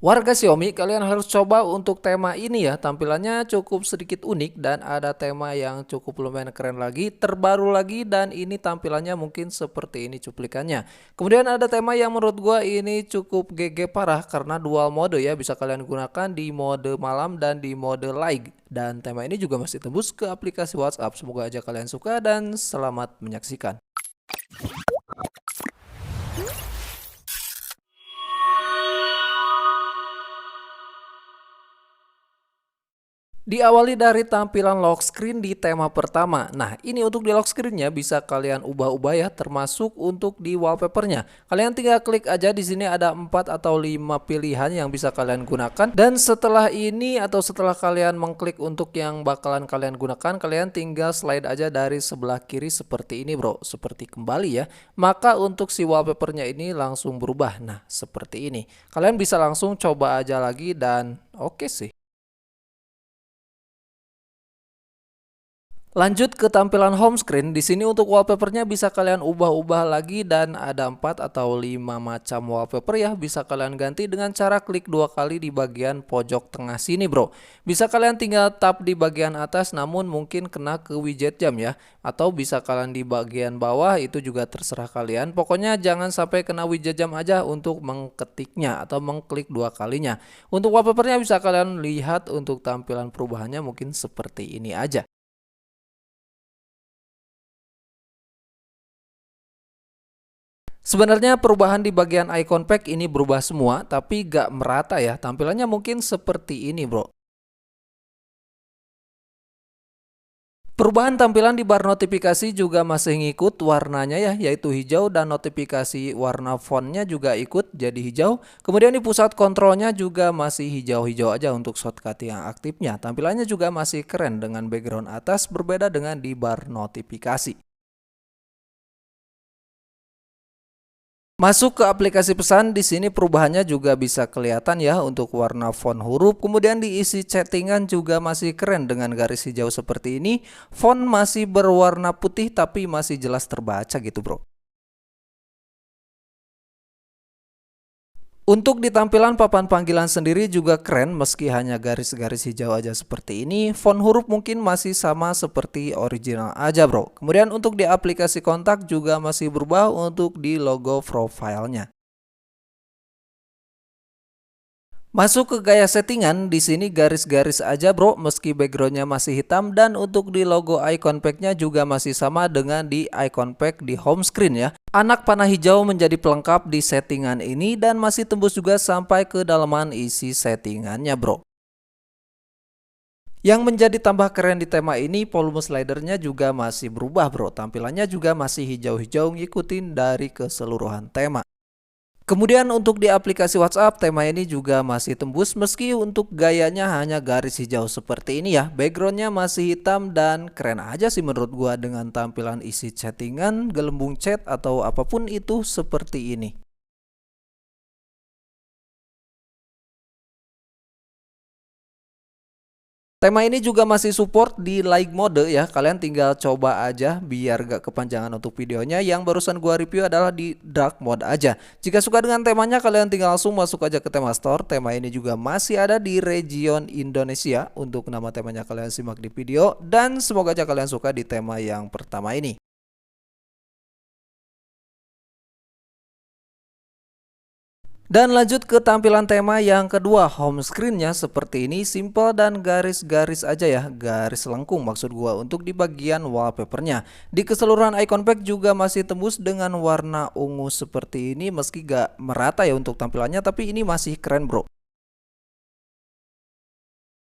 Warga Xiaomi, kalian harus coba untuk tema ini ya. Tampilannya cukup sedikit unik dan ada tema yang cukup lumayan keren lagi, terbaru lagi, dan ini tampilannya mungkin seperti ini cuplikannya. Kemudian ada tema yang menurut gua ini cukup GG parah karena dual mode ya, bisa kalian gunakan di mode malam dan di mode light. Dan tema ini juga masih tembus ke aplikasi WhatsApp. Semoga aja kalian suka dan selamat menyaksikan. Diawali dari tampilan lock screen di tema pertama. Nah, ini untuk di lock screen-nya bisa kalian ubah-ubah ya, termasuk untuk di wallpaper-nya. Kalian tinggal klik aja, di sini ada 4 atau 5 pilihan yang bisa kalian gunakan. Dan setelah ini atau setelah kalian mengklik untuk yang bakalan kalian gunakan, kalian tinggal slide aja dari sebelah kiri seperti ini, bro. Seperti kembali ya. Maka untuk si wallpaper-nya ini langsung berubah. Nah, seperti ini. Kalian bisa langsung coba aja lagi dan oke sih. Lanjut ke tampilan home screen. Di sini untuk wallpapernya bisa kalian ubah-ubah lagi dan ada 4 atau 5 macam wallpaper ya. Bisa kalian ganti dengan cara klik 2 kali di bagian pojok tengah sini, bro. Bisa kalian tinggal tap di bagian atas, namun mungkin kena ke widget jam ya. Atau bisa kalian di bagian bawah, itu juga terserah kalian. Pokoknya jangan sampai kena widget jam aja untuk mengketiknya atau mengklik 2 kalinya. Untuk wallpapernya bisa kalian lihat untuk tampilan perubahannya mungkin seperti ini aja. Sebenarnya perubahan di bagian icon pack ini berubah semua, tapi gak merata ya. Tampilannya mungkin seperti ini, bro. Perubahan tampilan di bar notifikasi juga masih ngikut warnanya ya, yaitu hijau, dan notifikasi warna fontnya juga ikut jadi hijau. Kemudian di pusat kontrolnya juga masih hijau-hijau aja untuk shortcut yang aktifnya. Tampilannya juga masih keren dengan background atas, berbeda dengan di bar notifikasi. Masuk ke aplikasi pesan, di sini perubahannya juga bisa kelihatan ya untuk warna font huruf. Kemudian diisi chattingan juga masih keren dengan garis hijau seperti ini. Font masih berwarna putih tapi masih jelas terbaca gitu, bro. Untuk di tampilan papan panggilan sendiri juga keren, meski hanya garis-garis hijau aja seperti ini. Font huruf mungkin masih sama seperti original aja, bro. Kemudian untuk di aplikasi kontak juga masih berubah untuk di logo profilnya. Masuk ke gaya settingan, di sini garis-garis aja, bro, meski backgroundnya masih hitam, dan untuk di logo icon pack-nya juga masih sama dengan di icon pack di home screen ya. Anak panah hijau menjadi pelengkap di settingan ini dan masih tembus juga sampai ke dalaman isi settingannya, bro. Yang menjadi tambah keren di tema ini, volume slidernya juga masih berubah, bro. Tampilannya juga masih hijau-hijau ngikutin dari keseluruhan tema. Kemudian untuk di aplikasi WhatsApp, tema ini juga masih tembus meski untuk gayanya hanya garis hijau seperti ini ya. Backgroundnya masih hitam dan keren aja sih menurut gua dengan tampilan isi chattingan, gelembung chat, atau apapun itu seperti ini. Tema ini juga masih support di light mode ya. Kalian tinggal coba aja biar gak kepanjangan untuk videonya. Yang barusan gua review adalah di dark mode aja. Jika suka dengan temanya, kalian tinggal langsung masuk aja ke tema store. Tema ini juga masih ada di region Indonesia. Untuk nama temanya kalian simak di video. Dan semoga aja kalian suka di tema yang pertama ini. Dan lanjut ke tampilan tema yang kedua, home screen-nya seperti ini, simple dan garis-garis aja ya, garis lengkung maksud gua untuk di bagian wallpapernya. Di keseluruhan icon pack juga masih tembus dengan warna ungu seperti ini, meski gak merata ya untuk tampilannya, tapi ini masih keren, bro.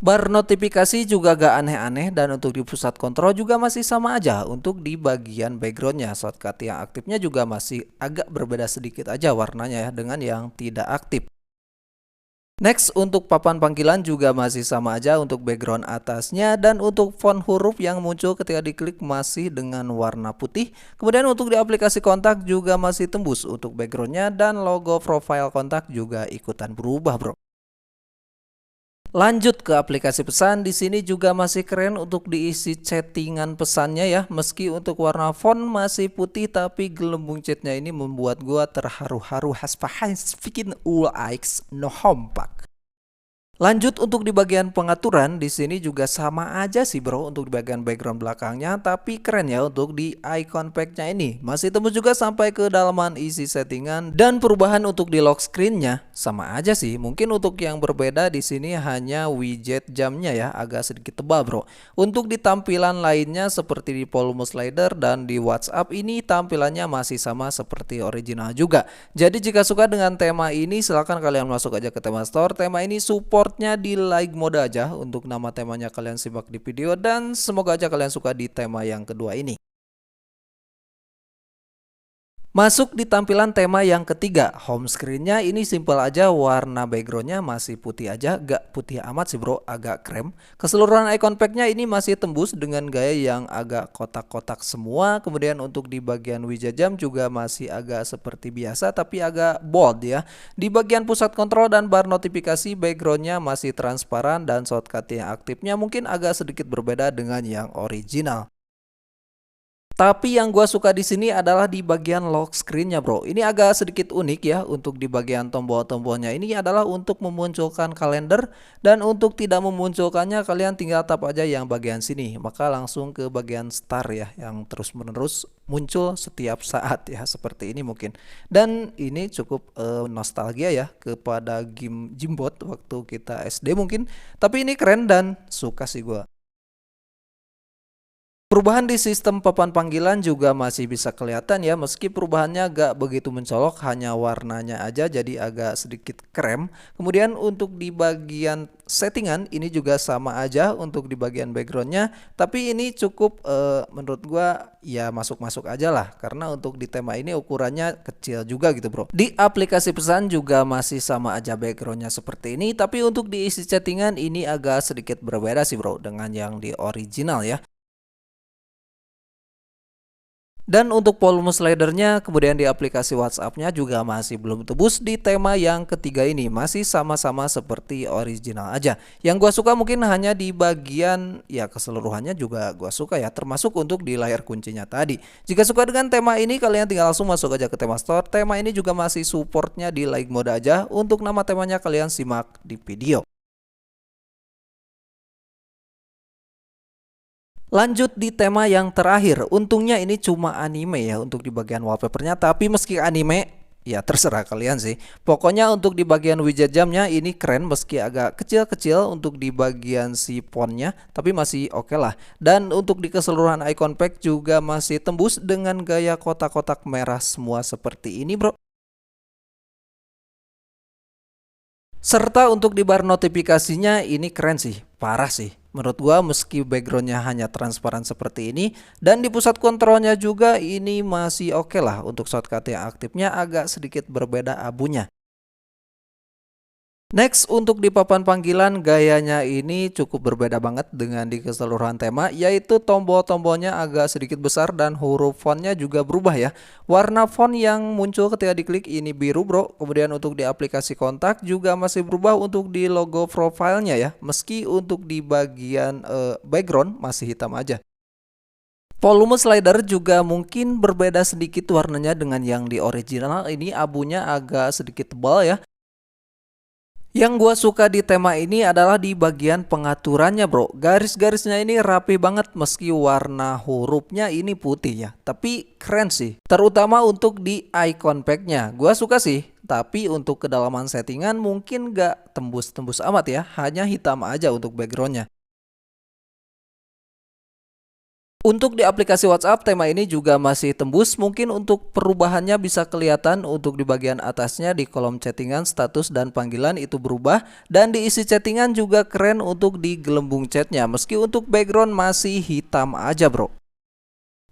Bar notifikasi juga gak aneh-aneh, dan untuk di pusat kontrol juga masih sama aja. Untuk di bagian backgroundnya, shortcut yang aktifnya juga masih agak berbeda sedikit aja warnanya ya dengan yang tidak aktif. Next, untuk papan panggilan juga masih sama aja untuk background atasnya, dan untuk font huruf yang muncul ketika diklik masih dengan warna putih. Kemudian untuk di aplikasi kontak juga masih tembus untuk backgroundnya, dan logo profile kontak juga ikutan berubah, bro. Lanjut ke aplikasi pesan, di sini juga masih keren untuk diisi chattingan pesannya ya. Meski untuk warna font masih putih, tapi gelembung chatnya ini membuat gua terharu-haru haspahan bikin UX no hompak. Lanjut untuk di bagian pengaturan, di sini juga sama aja sih bro untuk di bagian background belakangnya, tapi keren ya untuk di icon packnya ini. Masih tembus juga sampai ke dalaman isi settingan, dan perubahan untuk di lock screennya sama aja sih. Mungkin untuk yang berbeda di sini hanya widget jamnya ya, agak sedikit tebal bro. Untuk di tampilan lainnya seperti di volume slider dan di WhatsApp ini tampilannya masih sama seperti original juga. Jadi jika suka dengan tema ini silahkan kalian masuk aja ke tema store. Tema ini supportnya di light mode aja. Untuk nama temanya kalian simak di video, dan semoga aja kalian suka di tema yang kedua ini. Masuk di tampilan tema yang ketiga, home screen-nya ini simple aja, warna backgroundnya masih putih aja, gak putih amat sih bro, agak krem. Keseluruhan icon pack-nya ini masih tembus dengan gaya yang agak kotak-kotak semua. Kemudian untuk di bagian widget jam juga masih agak seperti biasa tapi agak bold ya. Di bagian pusat kontrol dan bar notifikasi backgroundnya masih transparan, dan shortcut yang aktifnya mungkin agak sedikit berbeda dengan yang original. Tapi yang gua suka di sini adalah di bagian lock screen-nya bro. Ini agak sedikit unik ya. Untuk di bagian tombol-tombolnya ini adalah untuk memunculkan kalender, dan untuk tidak memunculkannya kalian tinggal tap aja yang bagian sini. Maka langsung ke bagian star ya, yang terus menerus muncul setiap saat ya, seperti ini mungkin. Dan ini cukup nostalgia ya kepada game Jimbot waktu kita SD mungkin. Tapi ini keren dan suka sih gua. Perubahan di sistem papan panggilan juga masih bisa kelihatan ya, meski perubahannya gak begitu mencolok, hanya warnanya aja jadi agak sedikit krem. Kemudian untuk di bagian settingan ini juga sama aja untuk di bagian backgroundnya, tapi ini cukup menurut gua ya masuk-masuk aja lah, karena untuk di tema ini ukurannya kecil juga gitu bro. Di aplikasi pesan juga masih sama aja backgroundnya seperti ini, tapi untuk diisi chattingan ini agak sedikit berbeda sih bro dengan yang di original ya. Dan untuk volume slidernya kemudian di aplikasi WhatsApp-nya juga masih belum tebus di tema yang ketiga ini, masih sama-sama seperti original aja. Yang gua suka mungkin hanya di bagian ya, keseluruhannya juga gua suka ya, termasuk untuk di layar kuncinya tadi. Jika suka dengan tema ini kalian tinggal langsung masuk aja ke tema store. Tema ini juga masih supportnya di light mode aja. Untuk nama temanya kalian simak di video. Lanjut di tema yang terakhir, untungnya ini cuma anime ya untuk di bagian wallpapernya, tapi meski anime ya terserah kalian sih. Pokoknya untuk di bagian widget jamnya ini keren, meski agak kecil-kecil untuk di bagian si fontnya, tapi masih oke lah. Dan untuk di keseluruhan icon pack juga masih tembus dengan gaya kotak-kotak merah semua seperti ini bro. Serta untuk di bar notifikasinya ini keren sih, parah sih. Menurut gua meski backgroundnya hanya transparan seperti ini, dan di pusat kontrolnya juga ini masih oke lah. Untuk shortcut yang aktifnya agak sedikit berbeda abunya. Next untuk di papan panggilan gayanya ini cukup berbeda banget dengan di keseluruhan tema, yaitu tombol-tombolnya agak sedikit besar dan huruf fontnya juga berubah ya. Warna font yang muncul ketika diklik ini biru bro. Kemudian untuk di aplikasi kontak juga masih berubah untuk di logo profilnya ya, meski untuk di bagian background masih hitam aja. Volume slider juga mungkin berbeda sedikit warnanya dengan yang di original, ini abunya agak sedikit tebal ya. Yang gua suka di tema ini adalah di bagian pengaturannya bro. Garis-garisnya ini rapi banget meski warna hurufnya ini putih ya. Tapi keren sih. Terutama untuk di icon packnya. Gua suka sih. Tapi untuk kedalaman settingan mungkin gak tembus-tembus amat ya. Hanya hitam aja untuk backgroundnya. Untuk di aplikasi WhatsApp tema ini juga masih tembus, mungkin untuk perubahannya bisa kelihatan untuk di bagian atasnya di kolom chattingan, status dan panggilan itu berubah, dan diisi chattingan juga keren untuk di gelembung chatnya, meski untuk background masih hitam aja bro.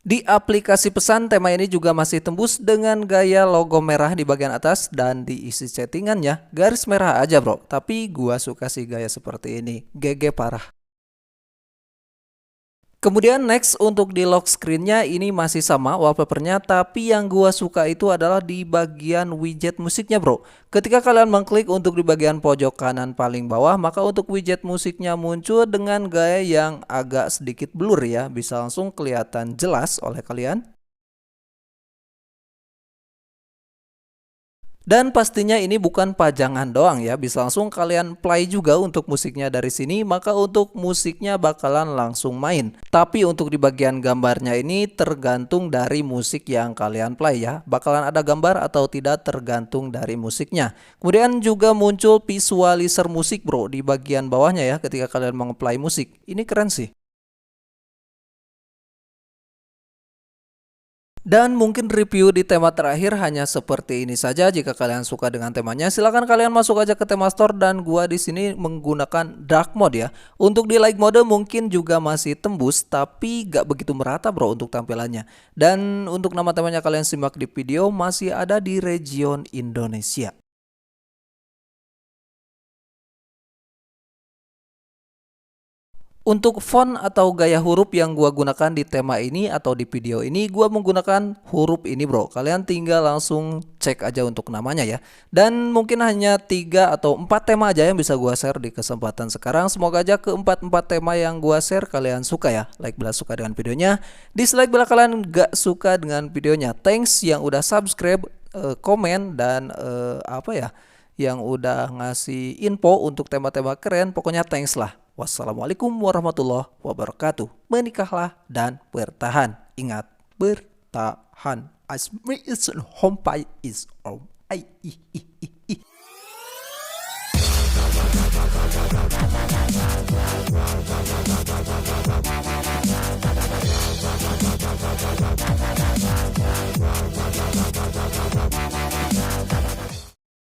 Di aplikasi pesan tema ini juga masih tembus dengan gaya logo merah di bagian atas, dan diisi chattingannya garis merah aja bro, tapi gua suka sih gaya seperti ini, GG parah. Kemudian next untuk di lock screen-nya ini masih sama wallpapernya, tapi yang gua suka itu adalah di bagian widget musiknya bro. Ketika kalian mengklik untuk di bagian pojok kanan paling bawah, maka untuk widget musiknya muncul dengan gaya yang agak sedikit blur ya, bisa langsung kelihatan jelas oleh kalian. Dan pastinya ini bukan pajangan doang ya, bisa langsung kalian play juga untuk musiknya dari sini, maka untuk musiknya bakalan langsung main. Tapi untuk di bagian gambarnya ini tergantung dari musik yang kalian play ya, bakalan ada gambar atau tidak tergantung dari musiknya. Kemudian juga muncul visualizer musik bro di bagian bawahnya ya ketika kalian mau play musik. Ini keren sih. Dan mungkin review di tema terakhir hanya seperti ini saja. Jika kalian suka dengan temanya, silahkan kalian masuk aja ke tema store dan gua di sini menggunakan dark mode ya. Untuk di light mode mungkin juga masih tembus, tapi gak begitu merata bro untuk tampilannya. Dan untuk nama temanya kalian simak di video masih ada di region Indonesia. Untuk font atau gaya huruf yang gua gunakan di tema ini atau di video ini, gua menggunakan huruf ini bro. Kalian tinggal langsung cek aja untuk namanya ya. Dan mungkin hanya 3 atau 4 tema aja yang bisa gua share di kesempatan sekarang. Semoga aja keempat tema yang gua share kalian suka ya. Like bila suka dengan videonya, dislike bila kalian gak suka dengan videonya. Thanks yang udah subscribe, komen dan yang udah ngasih info untuk tema-tema keren. Pokoknya thanks lah. Wassalamualaikum warahmatullahi wabarakatuh. Menikahlah dan bertahan. Ingat, bertahan. As me is home is all.